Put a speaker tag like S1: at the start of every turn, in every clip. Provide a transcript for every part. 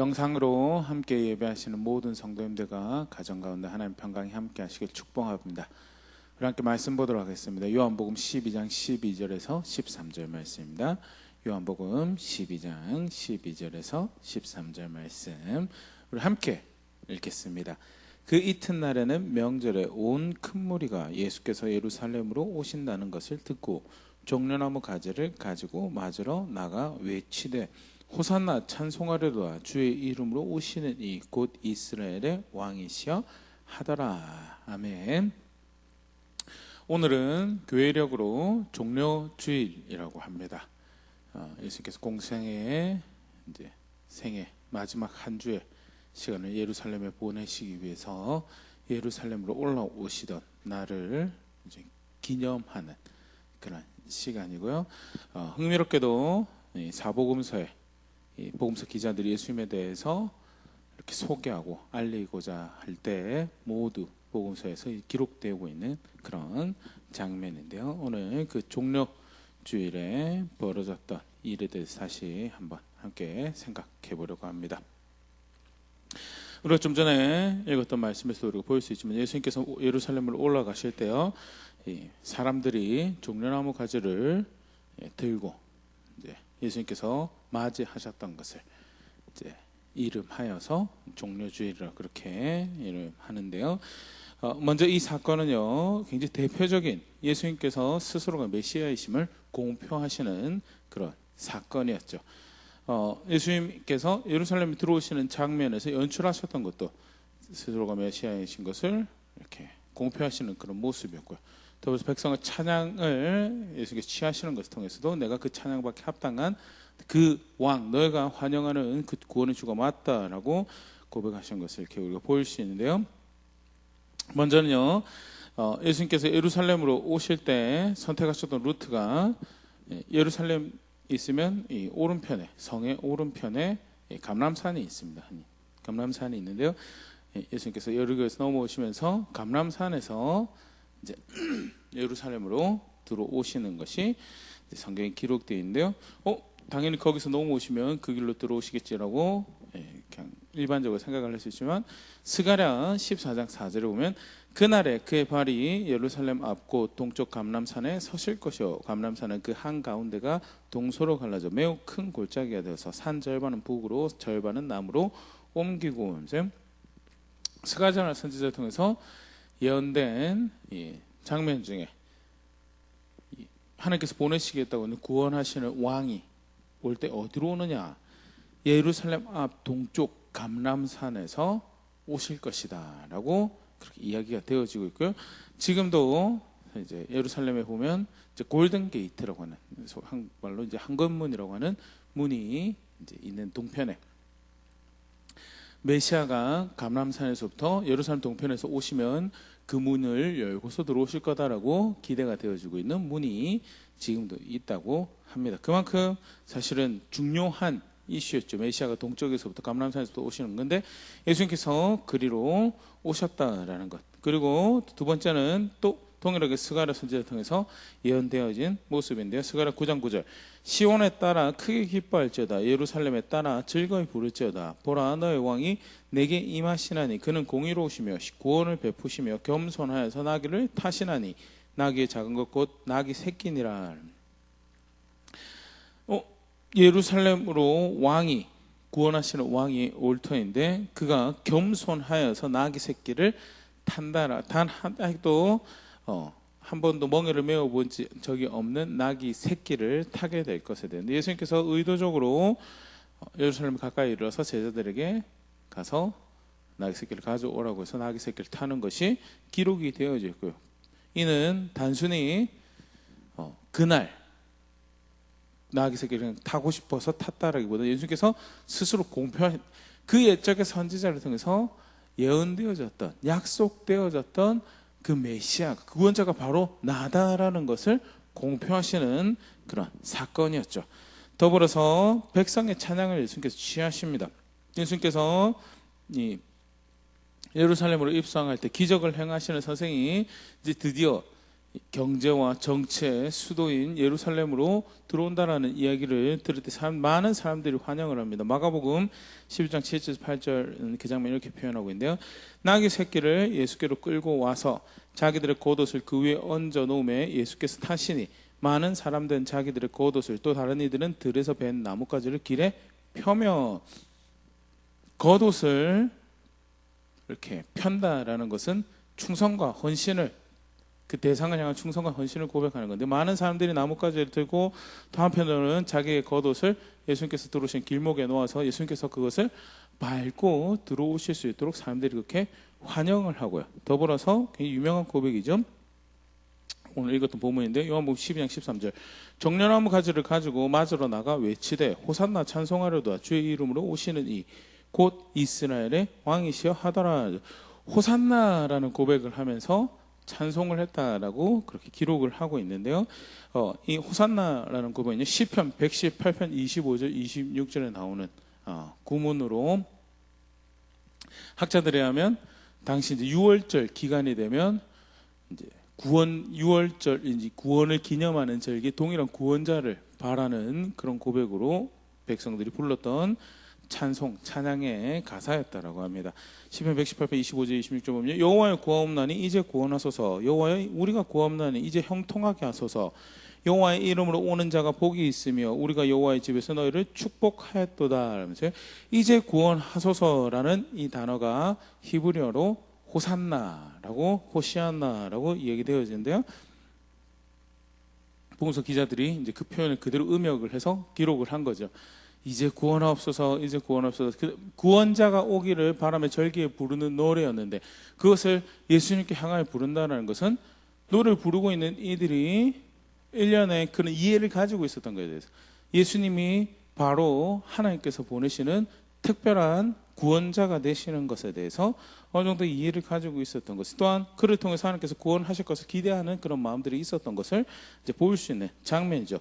S1: 영상으로 함께 예배하시는 모든 성도님들과 가정 가운데 하나님 평강이 함께 하시길 축복합니다. 우리 함께 말씀 보도록 하겠습니다. 요한복음 12장 12절에서 13절 말씀입니다. 요한복음 12장 12절에서 13절 말씀 우리 함께 읽겠습니다. 그 이튿날에는 명절에 온 큰 무리가 예수께서 예루살렘으로 오신다는 것을 듣고 종려나무 가지를 가지고 맞으러 나가 외치되 호산나 찬송하려도다 주의 이름으로 오시는 이 곧 이스라엘의 왕이시여 하더라. 아멘. 오늘은 교회력으로 종려주일이라고 합니다. 예수께서 공생의 이제 생애 마지막 한 주의 시간을 예루살렘에 보내시기 위해서 예루살렘으로 올라오시던 날을 이제 기념하는 그런 시간이고요. 흥미롭게도 사복음서에 이 복음서 기자들이 예수님에 대해서 이렇게 소개하고 알리고자 할 때 모두 복음서에서 기록되고 있는 그런 장면인데요. 오늘 그 종려주일에 벌어졌던 일에 대해서 다시 한번 함께 생각해 보려고 합니다. 우리가 좀 전에 읽었던 말씀에서 우리가 볼 수 있지만 예수님께서 예루살렘으로 올라가실 때요, 사람들이 종려나무 가지를 들고 이제 예수님께서 맞이하셨던 것을 이제 이름하여서 종려주일이라 그렇게 이름하는데요. 먼저 이 사건은요, 굉장히 대표적인 예수님께서 스스로가 메시아이심을 공표하시는 그런 사건이었죠. 예수님께서 예루살렘에 들어오시는 장면에서 연출하셨던 것도 스스로가 메시아이신 것을 이렇게 공표하시는 그런 모습이었고요. 더불어서 백성의 찬양을 예수님께서 취하시는 것을 통해서도 내가 그 찬양받기 합당한 그 왕, 너희가 환영하는 그 구원의 주가 맞다라고 고백하신 것을 이렇게 우리가 보일 수 있는데요. 먼저는요, 예수님께서 예루살렘으로 오실 때 선택하셨던 루트가 예루살렘 있으면 이 오른편에, 성의 오른편에 감람산이 있습니다. 감람산이 있는데요, 예수님께서 여리고에서 넘어오시면서 감람산에서 이제 예루살렘으로 들어오시는 것이 성경에 기록되어 있는데요. 당연히 거기서 넘어오시면 그 길로 들어오시겠지라고 그냥 일반적으로 생각을 할 수 있지만 스가랴 14장 4절에 보면 그날에 그의 발이 예루살렘 앞곳 동쪽 감람산에 서실 것이요 감람산은 그 한가운데가 동서로 갈라져 매우 큰 골짜기가 되어서 산 절반은 북으로 절반은 남으로 옮기고 오면서 스가랴 선지자를 통해서 예언된 이 장면 중에 하나님께서 보내시겠다고 하는 구원하시는 왕이 올 때 어디로 오느냐? 예루살렘 앞 동쪽 감람산에서 오실 것이다 라고 그렇게 이야기가 되어지고 있고요. 지금도 이제 예루살렘에 보면 이제 골든 게이트라고 하는, 한국말로 이제 한건문이라고 하는 문이 이제 있는 동편에 메시아가 감람산에서부터 예루살렘 동편에서 오시면 그 문을 열고서 들어오실 거다라고 기대가 되어지고 있는 문이 지금도 있다고 합니다. 그만큼 사실은 중요한 이슈였죠. 메시아가 동쪽에서부터 감람산에서부터 오시는 건데 예수님께서 그리로 오셨다라는 것. 그리고 두 번째는 또 동일하게 스가랴 선지자를 통해서 예언되어진 모습인데요. 스가랴 9장 9절 시온에 따라 크게 기뻐할지어다 예루살렘에 따라 즐거이 부를지어다 보라 너의 왕이 내게 임하시나니 그는 공의로우시며 구원을 베푸시며 겸손하여서 나귀를 타시나니 나귀의 작은 것 곧 나귀 새끼니라. 예루살렘으로 왕이 구원하시는 왕이 올 터인데 그가 겸손하여서 나귀 새끼를 탄다라. 단 하나도 한 번도 멍에를 메어본 적이 없는 나귀 새끼를 타게 될 것에 되는데 예수님께서 의도적으로 예루살렘 가까이 이르러서 제자들에게 가서 나귀 새끼를 가져오라고 해서 나귀 새끼를 타는 것이 기록이 되어져 있고요. 이는 단순히 그날 나귀 새끼를 타고 싶어서 탔다라기보다 예수님께서 스스로 공표한 그 옛적의 선지자를 통해서 예언되어졌던 약속되어졌던 그 메시아, 그 구원자가 바로 나다라는 것을 공표하시는 그런 사건이었죠. 더불어서 백성의 찬양을 예수님께서 취하십니다. 예수님께서 이 예루살렘으로 입성할 때 기적을 행하시는 선생이 이제 드디어 경제와 정치의 수도인 예루살렘으로 들어온다라는 이야기를 들을 때 많은 사람들이 환영을 합니다. 마가복음 11장 7절 8절 그 장면 이렇게 표현하고 있는데요. 나귀 새끼를 예수께로 끌고 와서 자기들의 겉옷을 그 위에 얹어 놓음에 예수께서 타시니 많은 사람들은 자기들의 겉옷을 또 다른 이들은 들에서 벤 나뭇가지를 길에 펴며 겉옷을 이렇게 편다라는 것은 충성과 헌신을 그 대상을 향한 충성과 헌신을 고백하는 건데 많은 사람들이 나뭇가지를 들고 또 한편으로는 자기의 겉옷을 예수님께서 들어오신 길목에 놓아서 예수님께서 그것을 밟고 들어오실 수 있도록 사람들이 그렇게 환영을 하고요. 더불어서 굉장히 유명한 고백이죠. 오늘 읽었던 본문인데 요한복음 12장 13절 정련나무 가지를 가지고 맞으러 나가 외치되 호산나 찬송하려도다 주의 이름으로 오시는 이 곧 이스라엘의 왕이시여 하더라. 호산나라는 고백을 하면서 찬송을 했다라고 그렇게 기록을 하고 있는데요. 이 호산나라는 고백은요, 시편 118편 25절 26절에 나오는 구문으로 학자들에 하면 당시 이제 6월절 기간이 되면 이제 구원 6월절 구원을 기념하는 절기 동일한 구원자를 바라는 그런 고백으로 백성들이 불렀던 찬송, 찬양의 가사였다라고 합니다. 시편 118편 25절 26절 보면 여호와의 구하옵나니 이제 구원하소서 여호와의 우리가 구하옵나니 이제 형통하게 하소서 여호와의 이름으로 오는 자가 복이 있으며 우리가 여호와의 집에서 너희를 축복하였도다 라면서 이제 구원하소서라는 이 단어가 히브리어로 호산나라고 호시아나라고 얘기되어지는데요. 복음서 기자들이 이제 그 표현을 그대로 음역을 해서 기록을 한 거죠. 이제 구원하옵소서 이제 구원하옵소서 구원자가 오기를 바라며 절기에 부르는 노래였는데 그것을 예수님께 향하여 부른다는 것은 노래를 부르고 있는 이들이 1년에 그런 이해를 가지고 있었던 것에 대해서 예수님이 바로 하나님께서 보내시는 특별한 구원자가 되시는 것에 대해서 어느 정도 이해를 가지고 있었던 것 또한 그를 통해서 하나님께서 구원하실 것을 기대하는 그런 마음들이 있었던 것을 이제 보일 수 있는 장면이죠.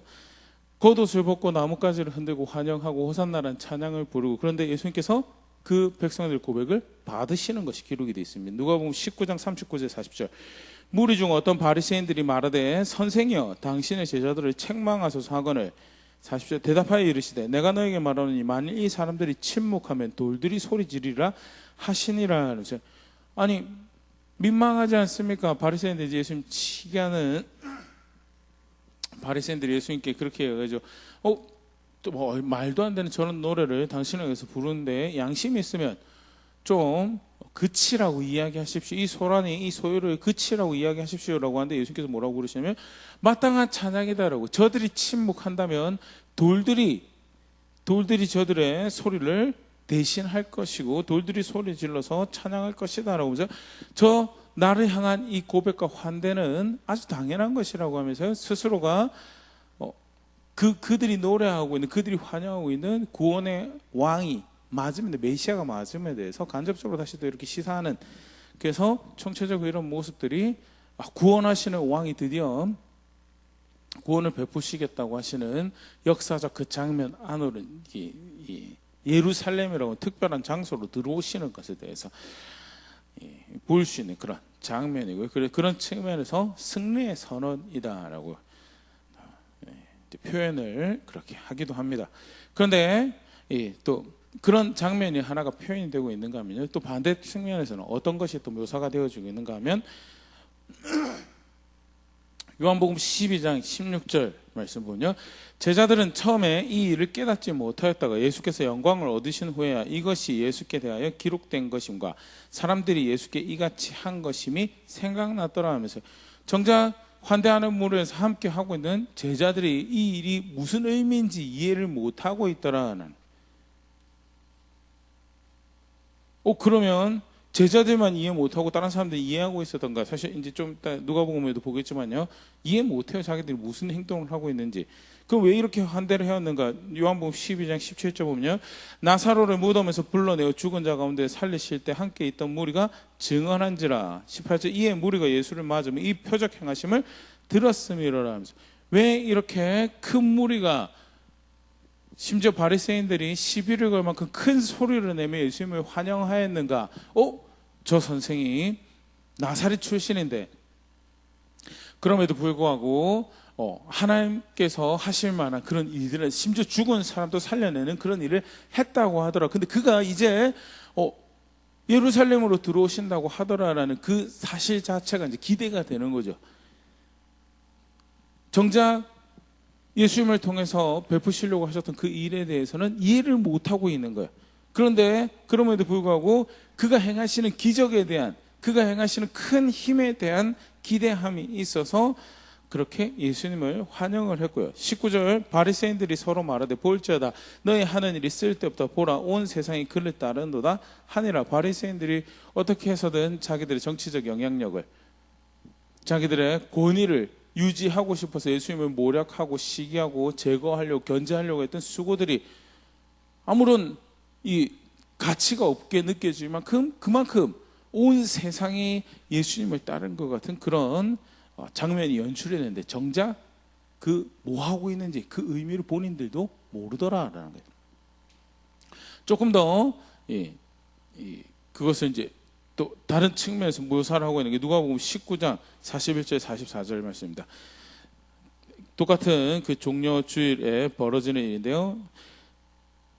S1: 겉옷을 벗고 나뭇가지를 흔들고 환영하고 호산나라는 찬양을 부르고 그런데 예수님께서 그 백성들 고백을 받으시는 것이 기록이 되어 있습니다. 누가복음 19장 39절 40절 무리 중 어떤 바리새인들이 말하되 선생이여 당신의 제자들을 책망하소서 하거늘 40절 대답하여 이르시되 내가 너에게 말하노니 만일 이 사람들이 침묵하면 돌들이 소리 지르리라 하시니라. 아니 민망하지 않습니까? 바리새인들이 예수님 치게 하는 바리새인들이 예수님께 그렇게 해가지고 뭐 말도 안 되는 저런 노래를 당신을 위해서 부르는데 양심이 있으면 좀 그치라고 이야기하십시오. 이 소란이 이 소요를 그치라고 이야기하십시오라고 하는데 예수님께서 뭐라고 그러시냐면 마땅한 찬양이다라고 저들이 침묵한다면 돌들이 저들의 소리를 대신할 것이고 돌들이 소리 질러서 찬양할 것이다라고 하면서 저 나를 향한 이 고백과 환대는 아주 당연한 것이라고 하면서 스스로가 그들이 노래하고 있는 그들이 환영하고 있는 구원의 왕이 맞으면 메시아가 맞음에 대해서 간접적으로 다시 또 이렇게 시사하는 그래서 총체적으로 이런 모습들이 구원하시는 왕이 드디어 구원을 베푸시겠다고 하시는 역사적 그 장면 안으로 이 예루살렘이라고 특별한 장소로 들어오시는 것에 대해서 볼 수 있는 그런 장면이고요. 그런 측면에서 승리의 선언이다라고 표현을 그렇게 하기도 합니다. 그런데 또 그런 장면이 하나가 표현이 되고 있는가 하면요. 또 반대 측면에서는 어떤 것이 또 묘사가 되어지고 있는가 하면 요한복음 12장 16절 말씀 보면요. 제자들은 처음에 이 일을 깨닫지 못하였다가 예수께서 영광을 얻으신 후에야 이것이 예수께 대하여 기록된 것임과 사람들이 예수께 이같이 한 것임이 생각났더라 하면서 정작 환대하는 무리에서 함께 하고 있는 제자들이 이 일이 무슨 의미인지 이해를 못하고 있더라는 그러면 제자들만 이해 못하고 다른 사람들이 이해하고 있었던가 사실 이제 좀 이따 누가복음에도 보겠지만요 이해 못해요 자기들이 무슨 행동을 하고 있는지 그럼 왜 이렇게 환대를 해왔는가 요한복음 12장 17절 보면요 나사로를 무덤에서 불러내어 죽은 자 가운데 살리실 때 함께 있던 무리가 증언한지라 18절 이에 무리가 예수를 맞으며 이 표적 행하심을 들었음이로라 하면서 왜 이렇게 큰 무리가 심지어 바리새인들이 시비를 걸 만큼 큰 소리를 내며 예수님을 환영하였는가? 저 선생이 나사렛 출신인데 그럼에도 불구하고 하나님께서 하실 만한 그런 일들을, 심지어 죽은 사람도 살려내는 그런 일을 했다고 하더라. 근데 그가 이제 예루살렘으로 들어오신다고 하더라라는 그 사실 자체가 이제 기대가 되는 거죠. 정작 예수님을 통해서 베푸시려고 하셨던 그 일에 대해서는 이해를 못하고 있는 거예요. 그런데 그럼에도 불구하고 그가 행하시는 기적에 대한, 그가 행하시는 큰 힘에 대한 기대함이 있어서 그렇게 예수님을 환영을 했고요. 19절, 바리새인들이 서로 말하되 볼지어다 너희 하는 일이 쓸데없다. 보라 온 세상이 그를 따른도다 하니라. 바리새인들이 어떻게 해서든 자기들의 정치적 영향력을, 자기들의 권위를 유지하고 싶어서 예수님을 모략하고 시기하고 제거하려고, 견제하려고 했던 수고들이 아무런 이 가치가 없게 느껴지지만 그만큼 온 세상이 예수님을 따른 것 같은 그런 장면이 연출이 되는데, 정작 그 뭐 하고 있는지 그 의미를 본인들도 모르더라라는 거예요. 조금 더 그것을 이제 또 다른 측면에서 묘사를 하고 있는 게 누가복음 19장 41절 44절 말씀입니다. 똑같은 그 종려 주일에 벌어지는 일인데요.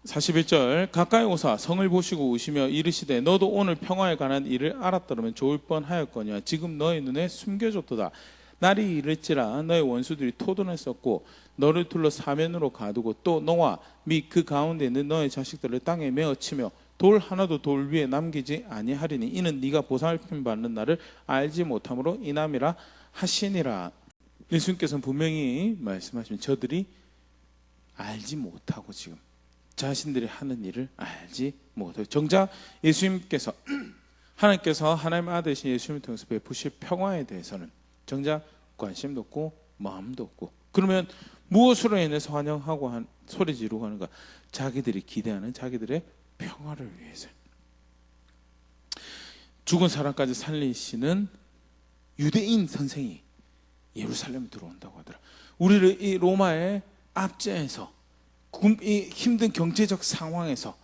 S1: 41절, 가까이 오사 성을 보시고 우시며 이르시되 너도 오늘 평화에 관한 일을 알았더라면 좋을 뻔하였거니와 지금 너의 눈에 숨겨졌도다. 날이 이를지라 너의 원수들이 토돈했었고 너를 둘러 사면으로 가두고 또 너와 및 그 가운데 있는 너의 자식들을 땅에 메어치며 돌 하나도 돌 위에 남기지 아니하리니 이는 네가 보살핌 받는 날을 알지 못함으로 인함이라 하시니라. 예수님께서는 분명히 말씀하시면 저들이 알지 못하고 지금 자신들이 하는 일을 알지 못해요. 정작 예수님께서, 하나님께서 하나님의 아들이신 예수님을 통해서 베푸실 평화에 대해서는 정작 관심도 없고 마음도 없고, 그러면 무엇으로 인해서 환영하고 소리 지르고 하는가? 자기들이 기대하는 자기들의 평화를 위해서. 죽은 사람까지 살리시는 유대인 선생이 예루살렘에 들어온다고 하더라. 우리를 이 로마의 압제에서, 이 힘든 경제적 상황에서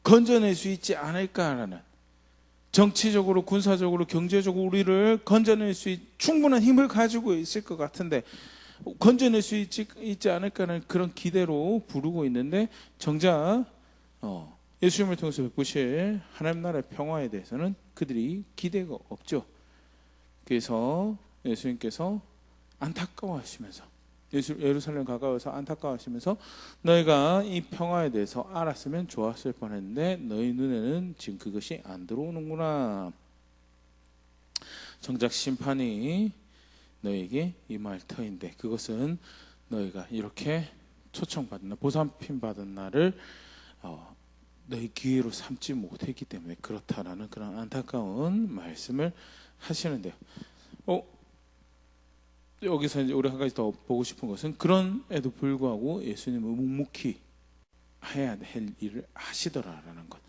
S1: 건져낼 수 있지 않을까라는, 정치적으로 군사적으로 경제적으로 우리를 건져낼 수 충분한 힘을 가지고 있을 것 같은데 건져낼 수 있지 않을까라는 그런 기대로 부르고 있는데, 정작 예수님을 통해서 베푸실 하나님 나라의 평화에 대해서는 그들이 기대가 없죠. 그래서 예수님께서 안타까워하시면서, 예루살렘 가까워서 안타까워하시면서 너희가 이 평화에 대해서 알았으면 좋았을 뻔했는데 너희 눈에는 지금 그것이 안 들어오는구나. 정작 심판이 너희에게 임할 터인데 그것은 너희가 이렇게 초청받은 날, 보살핌 받은 날을 너희 기회로 삼지 못했기 때문에 그렇다라는 그런 안타까운 말씀을 하시는데요. 여기서 이제 우리 한 가지 더 보고 싶은 것은, 그럼에도 불구하고 예수님은 묵묵히 해야 할 일을 하시더라라는 것.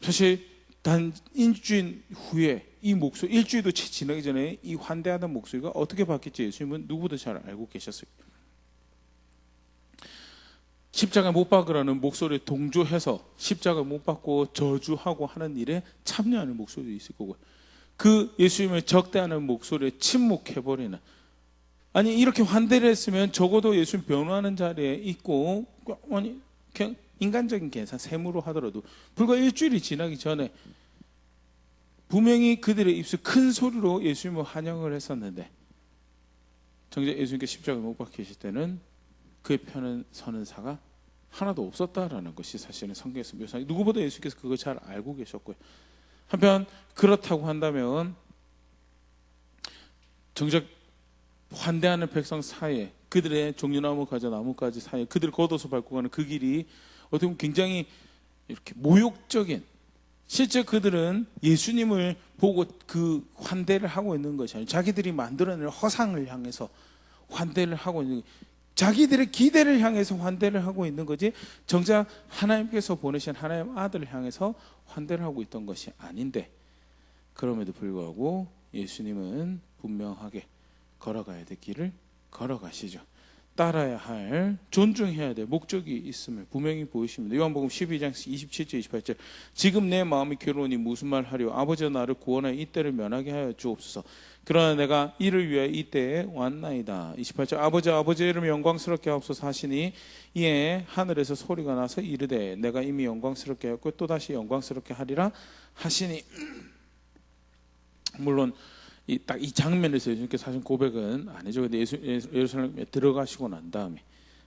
S1: 사실 단 일주일 후에 이 목소리, 일주일도 채 지나기 전에 이 환대하던 목소리가 어떻게 바뀔지 예수님은 누구보다 잘 알고 계셨어요. 십자가 못 박으라는 목소리에 동조해서 십자가 못 박고 저주하고 하는 일에 참여하는 목소리도 있을 거고요. 그 예수님을 적대하는 목소리에 침묵해버리는, 아니 이렇게 환대를 했으면 적어도 예수님 변호하는 자리에 있고, 아니 그냥 인간적인 계산 셈으로 하더라도 불과 일주일이 지나기 전에 분명히 그들의 입술 큰 소리로 예수님을 환영을 했었는데, 정작 예수님께 십자가에 못 박히실 때는 그의 편에 서는 사가 하나도 없었다라는 것이 사실은 성경에서 묘사하는, 누구보다 예수님께서 그걸 잘 알고 계셨고요. 한편 그렇다고 한다면 정작 환대하는 백성 사이에, 그들의 종려나무 가지 나무까지 사이에 그들을 걷어서 밟고 가는 그 길이 어떻게 보면 굉장히 이렇게 모욕적인, 실제 그들은 예수님을 보고 그 환대를 하고 있는 것이 아니라 자기들이 만들어낸 허상을 향해서 환대를 하고 있는, 자기들의 기대를 향해서 환대를 하고 있는 거지, 정작 하나님께서 보내신 하나님 아들을 향해서 환대를 하고 있던 것이 아닌데, 그럼에도 불구하고 예수님은 분명하게 걸어가야 될 길을 걸어가시죠. 따라야 할, 존중해야 될 목적이 있음을 분명히 보이십니다. 요한복음 12장 27절 28절 지금 내 마음이 괴로우니 무슨 말 하려 아버지여 나를 구원하여 이때를 면하게 하여 주옵소서. 그러나 내가 이를 위하여 이때에 왔나이다. 28절 아버지 이름 영광스럽게 하옵소서 하시니 이에 하늘에서 소리가 나서 이르되 내가 이미 영광스럽게 하였고 또다시 영광스럽게 하리라 하시니. 물론 딱 이 장면에서 예수님께서 하신 고백은 아니죠. 근데 예루살렘에 들어가시고 난 다음에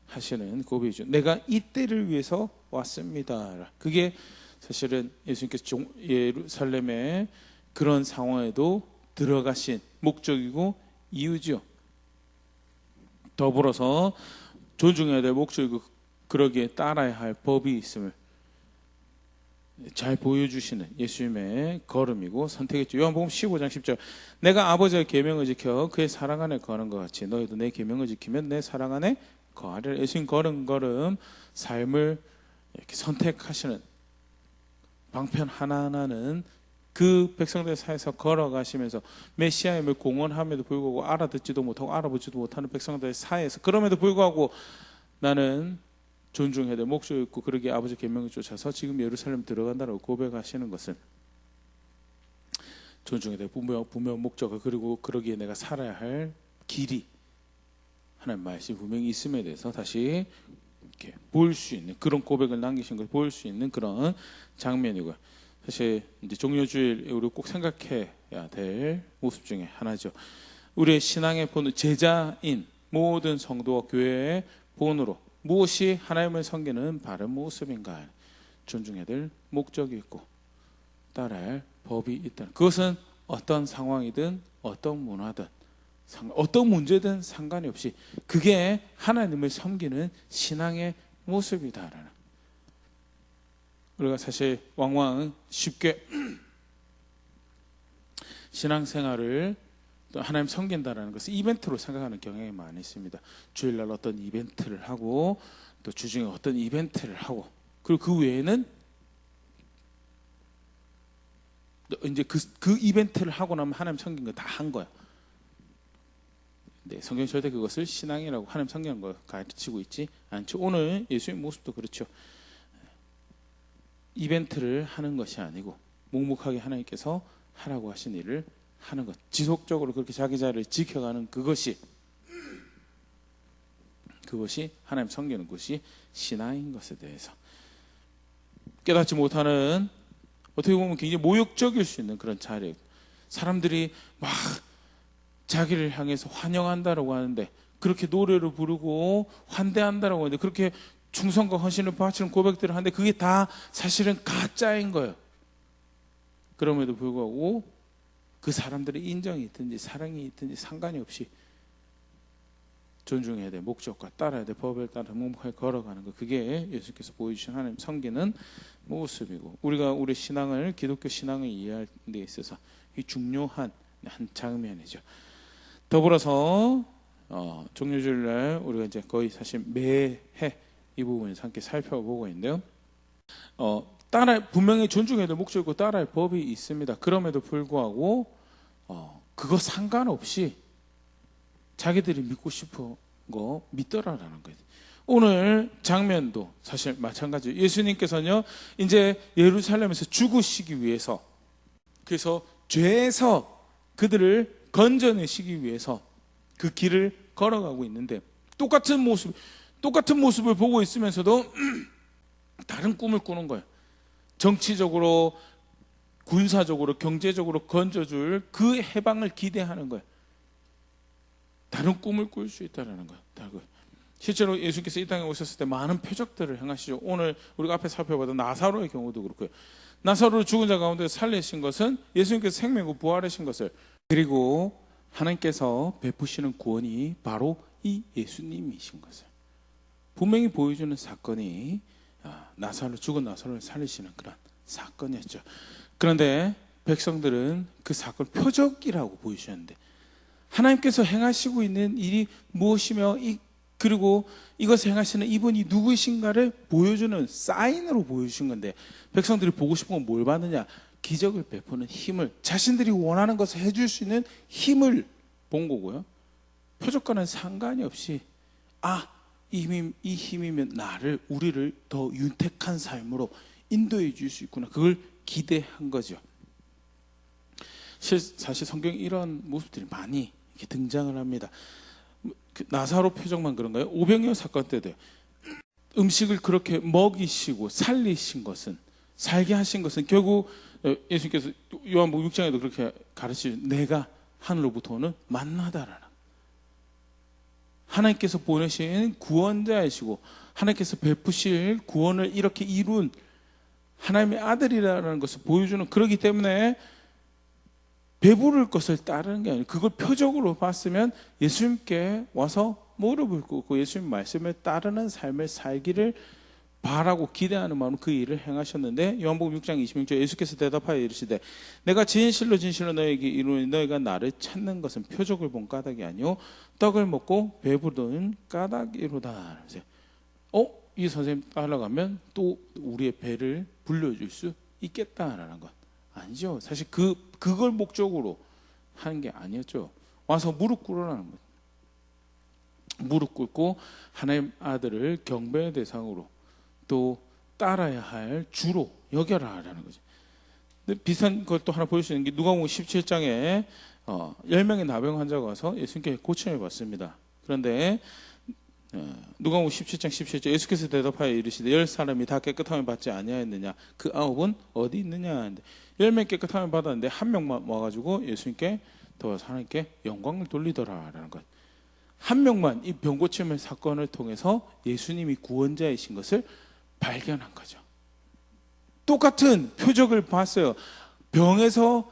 S1: 하시는 고백이죠. 내가 이때를 위해서 왔습니다. 그게 사실은 예수님께서 예루살렘의 그런 상황에도 들어가신 목적이고 이유죠. 더불어서 존중해야 될 목적이고 그러기에 따라야 할 법이 있음을 잘 보여주시는 예수님의 걸음이고 선택이죠. 요한복음 15장 10절 내가 아버지의 계명을 지켜 그의 사랑 안에 거하는 것 같이 너희도 내 계명을 지키면 내 사랑 안에 거하리라. 예수님 걸음걸음 삶을 이렇게 선택하시는 방편 하나하나는 그 백성들 사이에서 걸어가시면서 메시아임을 공언함에도 불구하고 알아듣지도 못하고 알아보지도 못하는 백성들 사이에서 그럼에도 불구하고 나는 존중해야 될 목적이 있고 그러기에 아버지 계명을 쫓아서 지금 예루살렘 들어간다고 고백하시는 것은 존중해야 될 분명 목적을 그리고 그러기에 내가 살아야 할 길이 하나님 말씀이 분명히 있음에 대해서 다시 이렇게 볼 수 있는 그런 고백을 남기신 걸 볼 수 있는 그런 장면이고요. 사실 이제 종료주일 우리 꼭 생각해야 될 모습 중에 하나죠. 우리의 신앙의 본은 제자인 모든 성도와 교회의 본으로 무엇이 하나님을 섬기는 바른 모습인가 존중해야 될 목적이 있고 따라야 할 법이 있다. 그것은 어떤 상황이든 어떤 문화든 어떤 문제든 상관이 없이 그게 하나님을 섬기는 신앙의 모습이다라는. 우리가 사실 왕왕 쉽게 신앙생활을 또 하나님 섬긴다라는 것을 이벤트로 생각하는 경향이 많이 있습니다. 주일날 어떤 이벤트를 하고 또 주중에 어떤 이벤트를 하고 그리고 그 외에는 이제 그 이벤트를 하고 나면 하나님 섬긴 거 다 한 거야. 네, 성경 절대 그것을 신앙이라고 하나님 섬기는 걸 가르치고 있지 않죠. 오늘 예수의 모습도 그렇죠. 이벤트를 하는 것이 아니고 묵묵하게 하나님께서 하라고 하신 일을 하는 것, 지속적으로 그렇게 자기 자리를 지켜가는 그것이 하나님 섬기는 것이 신앙인 것에 대해서 깨닫지 못하는 어떻게 보면 굉장히 모욕적일 수 있는 그런 자리. 사람들이 막 자기를 향해서 환영한다라고 하는데 그렇게 노래를 부르고 환대한다라고 하는데 그렇게 충성과 헌신을 바치는 고백들을 하는데 그게 다 사실은 가짜인 거예요. 그럼에도 불구하고 그 사람들의 인정이 있든지 사랑이 있든지 상관이 없이 존중해야 될 목적과 따라야 될 법에 따라 묵묵하게 걸어가는 것, 그게 예수께서 보여주신 하나님 섬기는 모습이고 우리가 우리 신앙을 기독교 신앙을 이해할 데 있어서 이 중요한 한 장면이죠. 더불어서 종료주일날 우리가 이제 거의 사실 매해 이 부분을 함께 살펴보고 있는데요. 분명히 존중해야 될 목적이 있고 따라야 할 법이 있습니다. 그럼에도 불구하고 그거 상관없이 자기들이 믿고 싶은 거 믿더라라는 거예요. 오늘 장면도 사실 마찬가지예요. 예수님께서는요 이제 예루살렘에서 죽으시기 위해서 그래서 죄에서 그들을 건져내시기 위해서 그 길을 걸어가고 있는데 똑같은 모습을 보고 있으면서도 다른 꿈을 꾸는 거예요. 정치적으로, 군사적으로, 경제적으로 건져줄 그 해방을 기대하는 거예요. 다른 꿈을 꿀 수 있다는 거예요. 실제로 예수님께서 이 땅에 오셨을 때 많은 표적들을 행하시죠. 오늘 우리가 앞에 살펴봤던 나사로의 경우도 그렇고요. 나사로를 죽은 자 가운데 살리신 것은 예수님께서 생명이고 부활하신 것을, 그리고 하나님께서 베푸시는 구원이 바로 이 예수님이신 것을 분명히 보여주는 사건이 죽은 나사로를 살리시는 그런 사건이었죠. 그런데 백성들은 그 사건을 표적이라고 보여주셨는데 하나님께서 행하시고 있는 일이 무엇이며 그리고 이것을 행하시는 이분이 누구이신가를 보여주는 사인으로 보여주신 건데 백성들이 보고 싶은 건 뭘 받느냐? 기적을 베푸는 힘을, 자신들이 원하는 것을 해줄 수 있는 힘을 본 거고요. 표적과는 상관이 없이 이 힘이면 우리를 더 윤택한 삶으로 인도해 줄 수 있구나. 그걸 기대한 거죠. 사실 성경에 이런 모습들이 많이 이렇게 등장을 합니다. 나사로 표적만 그런가요? 오병이어 사건 때도 음식을 그렇게 먹이시고 살게 하신 것은 결국 예수님께서 요한복음 6장에도 그렇게 가르치죠. 내가 하늘로부터 오는 만나다라는, 하나님께서 보내신 구원자이시고 하나님께서 베푸실 구원을 이렇게 이룬 하나님의 아들이라는 것을 보여주는, 그렇기 때문에 배부를 것을 따르는 게 아니고 그걸 표적으로 봤으면 예수님께 와서 무릎을 꿇고 예수님 말씀을 따르는 삶을 살기를 바라고 기대하는 마음으로 그 일을 행하셨는데, 요한복음 6장 26절 예수께서 대답하여 이르시되 내가 진실로 너에게 이르노니 너희가 나를 찾는 것은 표적을 본 까닭이 아니요 떡을 먹고 배부른 까닭이로다. 이 선생님 따라가면 또 우리의 배를 불려줄 수 있겠다라는 것 아니죠. 사실 그걸 목적으로 하는 게 아니었죠. 와서 무릎 꿇으라는 거예요. 무릎 꿇고 하나님 아들을 경배의 대상으로 또 따라야 할 주로 여겨라라는 거죠. 근데 비슷한 것도 하나 보일 수 있는 게 누가복음 17장에 10명의 나병 환자가 와서 예수님께 고침을 받습니다. 그런데 누가복음 17장 17절 예수께서 대답하여 이르시되 10사람이 다 깨끗함을 받지 아니하였느냐 그 9은 어디 있느냐 하는데 10명 깨끗함을 받았는데 한 명만 와가지고 예수님께 더 하나님께 영광을 돌리더라라는 것. 한 명만 이 병고침의 사건을 통해서 예수님이 구원자이신 것을 발견한 거죠. 똑같은 표적을 봤어요. 병에서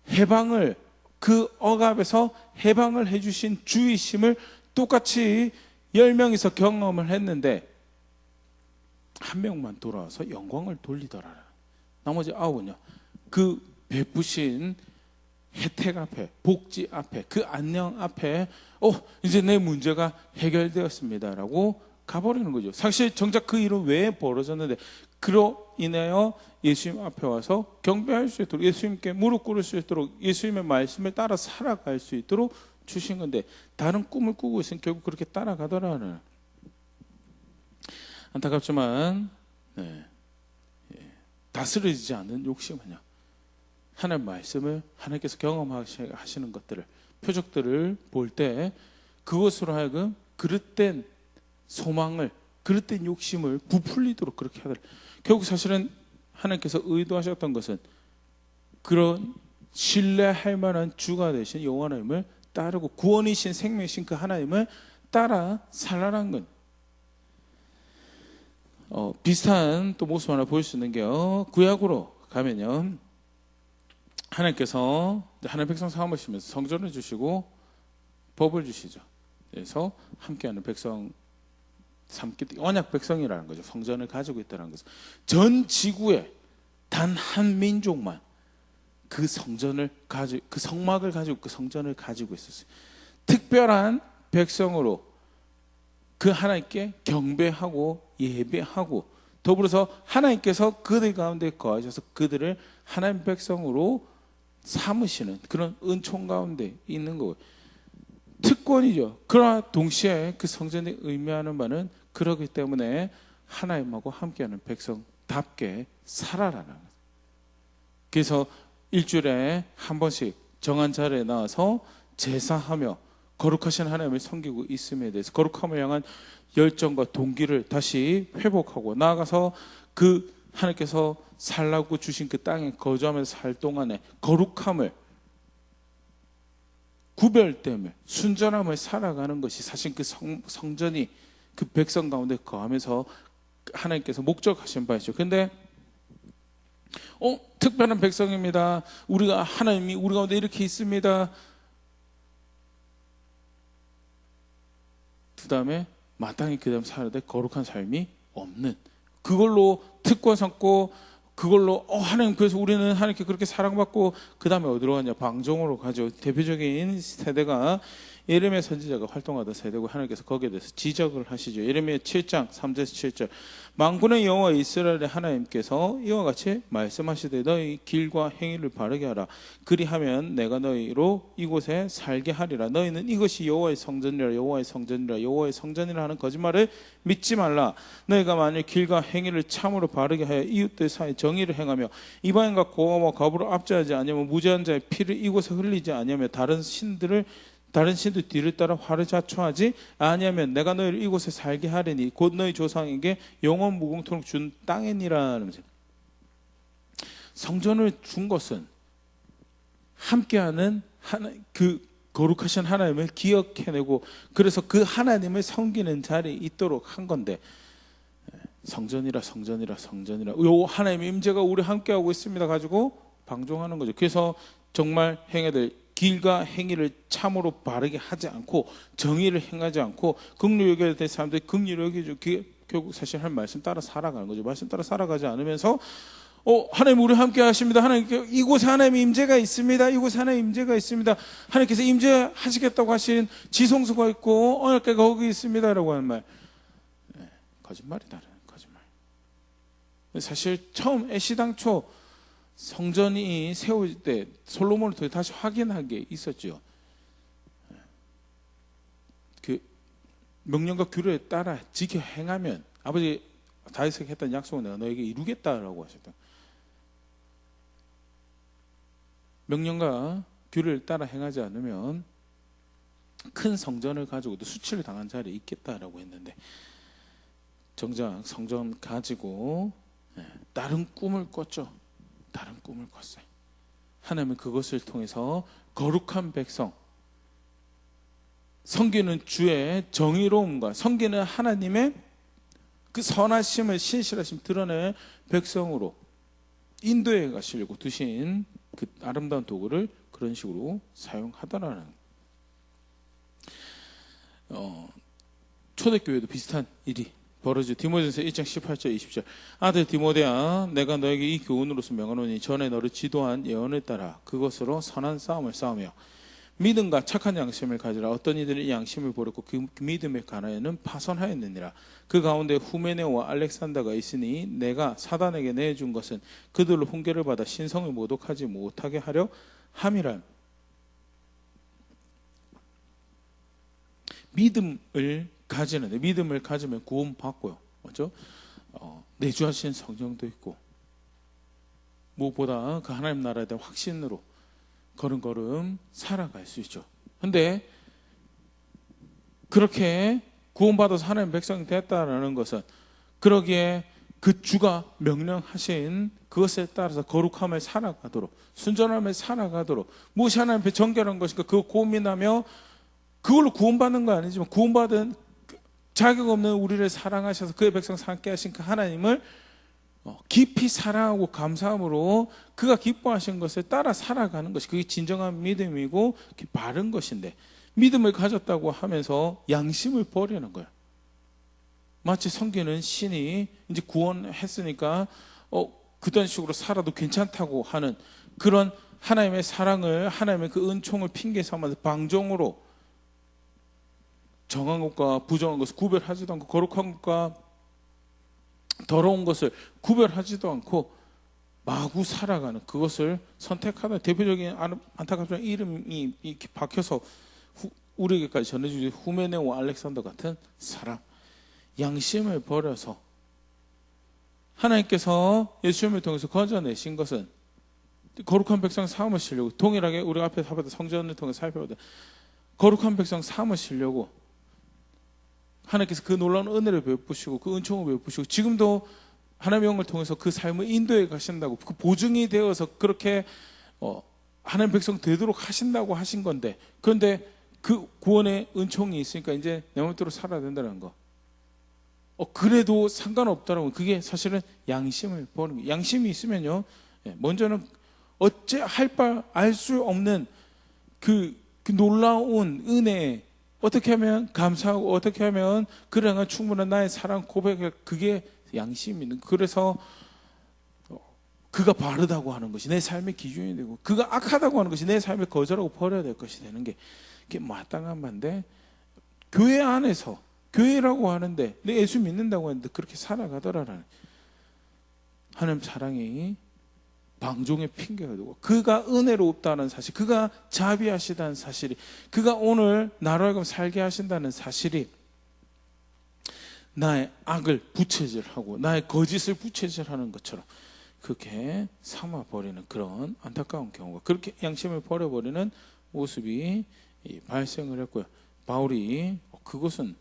S1: 해방을, 그 억압에서 해방을 해주신 주이심을 똑같이 10명이서 경험을 했는데 한 명만 돌아와서 영광을 돌리더라. 나머지 9은요 그 베푸신 혜택 앞에, 복지 앞에, 그 안녕 앞에 이제 내 문제가 해결되었습니다 라고 가버리는 거죠. 사실 정작 그 일은 왜 벌어졌는데 그로 인하여 예수님 앞에 와서 경배할 수 있도록, 예수님께 무릎 꿇을 수 있도록, 예수님의 말씀을 따라 살아갈 수 있도록 주신 건데 다른 꿈을 꾸고 있으면 결국 그렇게 따라가더라는, 안타깝지만 다스려지지 않는 욕심은요 하나님 말씀을 하나님께서 경험하시는 것들을, 표적들을 볼 때 그것으로 하여금 그릇된 소망을, 그릇된 욕심을 부풀리도록 그렇게 하더라. 결국 사실은 하나님께서 의도하셨던 것은 그런 신뢰할 만한 주가 되신 여호와 하나님을 따르고 구원이신 생명이신 그 하나님을 따라 살아난 건. 비슷한 또 모습 하나 보일 수 있는 게요, 구약으로 가면요 하나님께서 하나님 백성 삼으시면서 성전을 주시고 법을 주시죠. 그래서 함께하는 백성 삼기, 언약 백성이라는 거죠. 성전을 가지고 있다는 것은 전 지구에 단 한 민족만 그 성전을 가지고, 그 성막을 가지고 그 성전을 가지고 있었어요. 특별한 백성으로 그 하나님께 경배하고 예배하고, 더불어서 하나님께서 그들 가운데 거하셔서 그들을 하나님 백성으로 삼으시는 그런 은총 가운데 있는 거예요. 특권이죠. 그러나 동시에 그 성전이 의미하는 바는 그러기 때문에 하나님하고 함께하는 백성답게 살아라는 거예요. 그래서 일주일에 한 번씩 정한 자리에 나와서 제사하며 거룩하신 하나님을 섬기고 있음에 대해서 거룩함을 향한 열정과 동기를 다시 회복하고 나아가서 그 하나님께서 살라고 주신 그 땅에 거주하면서 살 동안에 거룩함을, 구별됨을, 순전함을 살아가는 것이 사실 그 성전이 그 백성 가운데 거하면서 하나님께서 목적하신 바이죠. 근데 특별한 백성입니다. 하나님이 우리 가운데 이렇게 있습니다. 그 다음에 마땅히 그 다음 살아야 될 거룩한 삶이 없는, 그걸로 특권 삼고 그걸로 하나님, 그래서 우리는 하나님께 그렇게 사랑받고 그 다음에 어디로 가냐, 방종으로 가죠. 대표적인 세대가 예레미야 선지자가 활동하던 세대고 하나님께서 거기에 대해서 지적을 하시죠. 예레미야 7장 3절에서 7절 만군의 여호와 이스라엘의 하나님께서 이와 같이 말씀하시되 너희 길과 행위를 바르게 하라. 그리하면 내가 너희로 이곳에 살게 하리라. 너희는 이것이 여호와의 성전이라 여호와의 성전이라 여호와의 성전이라 하는 거짓말을 믿지 말라. 너희가 만일 길과 행위를 참으로 바르게 하여 이웃들 사이 정의를 행하며 이방인과 고아와 과부를 압제하지 아니하며 무죄한 자의 피를 이곳에 흘리지 아니하며 다른 신들 뒤를 따라 화를 자초하지 아니하면 내가 너희를 이곳에 살게 하리니 곧 너희 조상에게 영원 무궁토록 준 땅이니라. 성전을 준 것은 함께하는 그 거룩하신 하나님을 기억해내고 그래서 그 하나님을 섬기는 자리에 있도록 한 건데 성전이라 요 하나님의 임재가 우리 함께하고 있습니다 가지고 방종하는 거죠. 그래서 정말 행해들 길과 행위를 참으로 바르게 하지 않고 정의를 행하지 않고 긍휼히 여겨야 될 사람들이 긍휼히 여겨주고 그게 결국 사실 할 말씀 따라 살아가는 거죠. 말씀 따라 살아가지 않으면서 하나님 우리 함께 하십니다. 하나님 이곳에 하나님의 임재가 있습니다. 이곳에 하나님의 임재가 있습니다. 하나님께서 임재하시겠다고 하신 지성소가 있고 언약궤가 거기 있습니다라고 하는 말 거짓말이다. 거짓말. 사실 처음 애시당초 성전이 세워질 때 솔로몬을 통해 다시 확인한 게 있었죠. 그 명령과 규례에 따라 지켜 행하면 아버지 다윗에게 했던 약속은 내가 너에게 이루겠다라고 하셨다. 명령과 규례를 따라 행하지 않으면 큰 성전을 가지고도 수치를 당한 자리에 있겠다라고 했는데 정작 성전 가지고 다른 꿈을 꿨죠. 다른 꿈을 꿨어요. 하나님은 그것을 통해서 거룩한 백성, 섬기는 주의 정의로움과 섬기는 하나님의 그 선하심을 신실하심 드러내 백성으로 인도에 가시려고 두신 그 아름다운 도구를 그런 식으로 사용하더라는 초대교회도 비슷한 일이 벌어지죠. 디모데전서 1장 18절 20절 아들 디모데야 내가 너에게 이 교훈으로서 명하노니 전에 너를 지도한 예언을 따라 그것으로 선한 싸움을 싸우며 믿음과 착한 양심을 가지라. 어떤 이들이 양심을 버렸고 그 믿음의 가나에는 파손하였느니라. 그 가운데 후메네오와 알렉산더가 있으니 내가 사단에게 내준 것은 그들로 훈계를 받아 신성을 모독하지 못하게 하려 함이라. 믿음을 가지면 구원받고요. 맞죠? 내주하신 성령도 있고 무엇보다 그 하나님 나라에 대한 확신으로 걸음걸음 살아갈 수 있죠. 근데 그렇게 구원받아서 하나님 백성이 됐다라는 것은 그러기에 그 주가 명령하신 그것에 따라서 거룩함을 살아가도록 순전함을 살아가도록 무엇이 하나님 앞에 정결한 것인가 그거 고민하며 그걸로 구원받는 거 아니지만 구원받은 자격 없는 우리를 사랑하셔서 그의 백성 함께 하신 그 하나님을 깊이 사랑하고 감사함으로 그가 기뻐하신 것을 따라 살아가는 것이 그게 진정한 믿음이고 바른 것인데 믿음을 가졌다고 하면서 양심을 버리는 거야. 마치 섬기는 신이 이제 구원했으니까 그런 식으로 살아도 괜찮다고 하는 그런 하나님의 사랑을 하나님의 그 은총을 핑계 삼아서 방종으로 정한 것과 부정한 것을 구별하지도 않고 거룩한 것과 더러운 것을 구별하지도 않고 마구 살아가는 그것을 선택하는 대표적인 안타깝지만 이름이 이렇게 박혀서 우리에게까지 전해주신 후메네오 알렉산더 같은 사람 양심을 버려서 하나님께서 예수님을 통해서 건져내신 것은 거룩한 백성 삼으시려고 동일하게 우리가 앞에 살펴봤던 성전을 통해 살펴봤던 거룩한 백성 삼으시려고 하나님께서 그 놀라운 은혜를 베푸시고 그 은총을 베푸시고 지금도 하나님의 영을 통해서 그 삶을 인도해 가신다고 그 보증이 되어서 그렇게 하나님 백성 되도록 하신다고 하신 건데 그런데 그 구원의 은총이 있으니까 이제 내 마음대로 살아야 된다는 거 그래도 상관없다라고 그게 사실은 양심을 버리는 거예요. 양심이 있으면요 먼저는 어째 할 바 알 수 없는 그 놀라운 은혜 어떻게 하면 감사하고 어떻게 하면 그를 향한 충분한 나의 사랑 고백을 그게 양심이 있는 그래서 그가 바르다고 하는 것이 내 삶의 기준이 되고, 그가 악하다고 하는 것이 내 삶의 거절하고 버려야 될 것이 되는 게, 그게 마땅한 바인데, 교회 안에서, 교회라고 하는데 내 예수 믿는다고 하는데 그렇게 살아가더라라는 하나님 사랑이 방종의 핑계가 되고, 그가 은혜롭다는 사실, 그가 자비하시다는 사실이, 그가 오늘 나로 하여금 살게 하신다는 사실이 나의 악을 부채질하고 나의 거짓을 부채질하는 것처럼 그렇게 삼아버리는 그런 안타까운 경우가, 그렇게 양심을 버려버리는 모습이 발생을 했고요. 바울이 그것은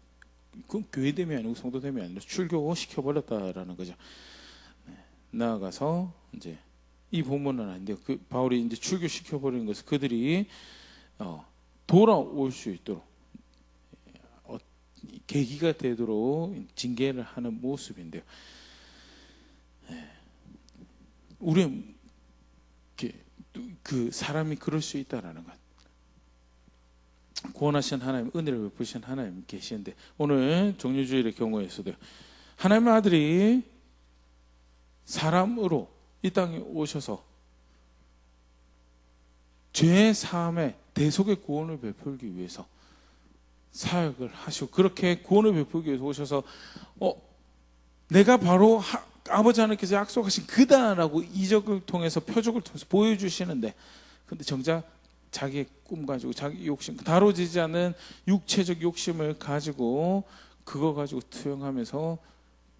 S1: 그 교회됨이 아니고 성도됨이 아니라 출교시켜버렸다라는 거죠. 나아가서 이제 이 본문은 아닌데, 그 바울이 이제 출교시켜버리는 것은 그들이 돌아올 수 있도록 계기가 되도록 징계를 하는 모습인데요. 우리 그 사람이 그럴 수 있다라는 것. 구원하신 하나님, 은혜를 베푸신 하나님 계시는데, 오늘 종료주일의 경우에서도 하나님의 아들이 사람으로 이 땅에 오셔서 죄의 사함의 대속의 구원을 베풀기 위해서 사역을 하시고, 그렇게 구원을 베풀기 위해서 오셔서 내가 바로 아버지 하나님께서 약속하신 그다라고 이적을 통해서, 표적을 통해서 보여주시는데, 근데 정작 자기의 꿈 가지고, 자기 욕심, 다뤄지지 않는 육체적 욕심을 가지고 그거 가지고 투영하면서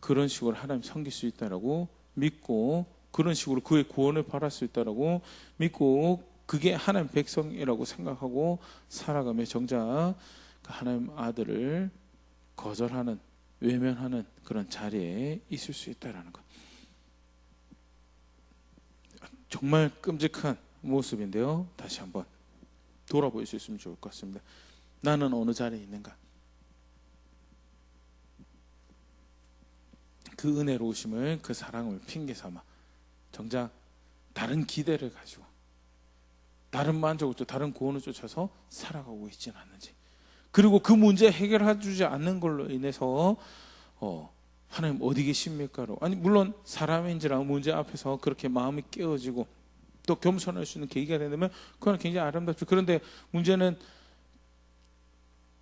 S1: 그런 식으로 하나님 섬길 수 있다라고 믿고, 그런 식으로 그의 구원을 바랄 수 있다라고 믿고, 그게 하나님 백성이라고 생각하고 살아가며 정작 하나님 아들을 거절하는, 외면하는 그런 자리에 있을 수 있다라는 것. 정말 끔찍한 모습인데요. 다시 한번 돌아볼 수 있으면 좋을 것 같습니다. 나는 어느 자리에 있는가? 그 은혜로우심을, 그 사랑을 핑계 삼아 정작 다른 기대를 가지고 다른 만족을 쫓아, 다른 구원을 쫓아서 살아가고 있지는 않는지, 그리고 그 문제 해결해 주지 않는 걸로 인해서 하나님 어디 계십니까로, 아니 물론 사람인지라 문제 앞에서 그렇게 마음이 깨어지고 또 겸손할 수 있는 계기가 된다면 그건 굉장히 아름답죠. 그런데 문제는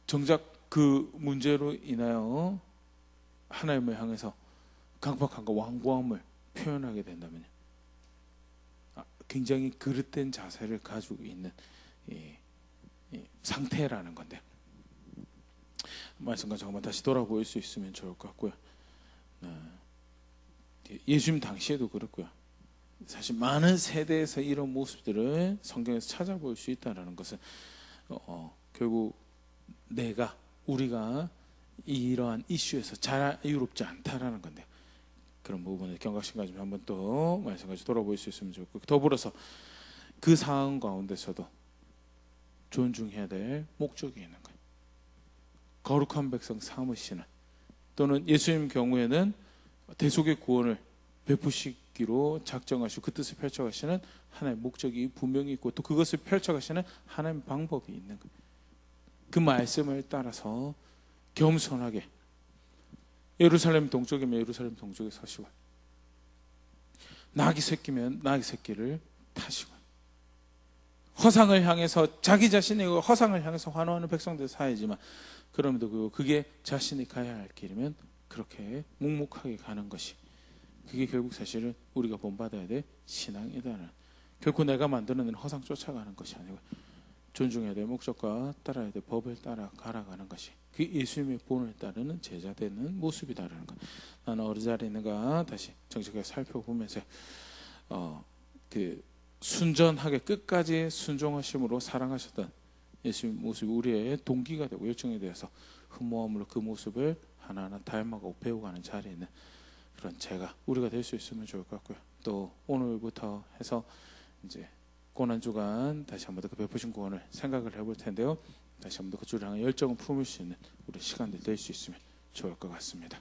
S1: 정작 그 문제로 인하여 하나님을 향해서 강박함과 완고함을 표현하게 된다면요, 굉장히 그릇된 자세를 가지고 있는 이 상태라는 건데, 말씀과 잠깐만 다시 돌아볼 수 있으면 좋을 것 같고요. 예수님 당시에도 그렇고요. 사실 많은 세대에서 이런 모습들을 성경에서 찾아볼 수 있다는 것은 결국 우리가 이러한 이슈에서 자유롭지 않다라는 건데, 그런 부분을 경각심 가지고 한번 또 말씀까지 돌아볼 수 있으면 좋고, 더불어서 그 상황 가운데서도 존중해야 될 목적이 있는 거예요. 거룩한 백성 삼으시는, 또는 예수님 경우에는 대속의 구원을 베푸시기로 작정하시고 그 뜻을 펼쳐가시는 하나님의 목적이 분명히 있고, 또 그것을 펼쳐가시는 하나님의 방법이 있는 거예요. 그 말씀을 따라서 겸손하게 예루살렘 동쪽이면 예루살렘 동쪽에 서시고, 나귀 새끼면 나귀 새끼를 타시고, 허상을 향해서 자기 자신의 허상을 향해서 환호하는 백성들 사이지만, 그럼에도 그게 자신이 가야 할 길이면 그렇게 묵묵하게 가는 것이, 그게 결국 사실은 우리가 본받아야 될 신앙이다는, 결코 내가 만들어낸 허상 쫓아가는 것이 아니고 존중해야 될 목적과 따라야 될 법을 따라 갈아가는 것이, 그 예수님의 본을 따르는 제자 되는 모습이다라는 것. 나는 어느 자리에 있는가 다시 정직하게 살펴보면서 그 순전하게 끝까지 순종하심으로 사랑하셨던 예수님 모습이 우리의 동기가 되고 열정이 되어서 흠모함으로 그 모습을 하나하나 닮아가고 배워가는 자리에 있는 그런 우리가 될 수 있으면 좋을 것 같고요. 또 오늘부터 해서 이제 고난주간 다시 한번 더 그 베푸신 구원을 생각을 해볼 텐데요. 다시 한번 더 그 주를 향해 열정을 품을 수 있는 우리 시간들 될 수 있으면 좋을 것 같습니다.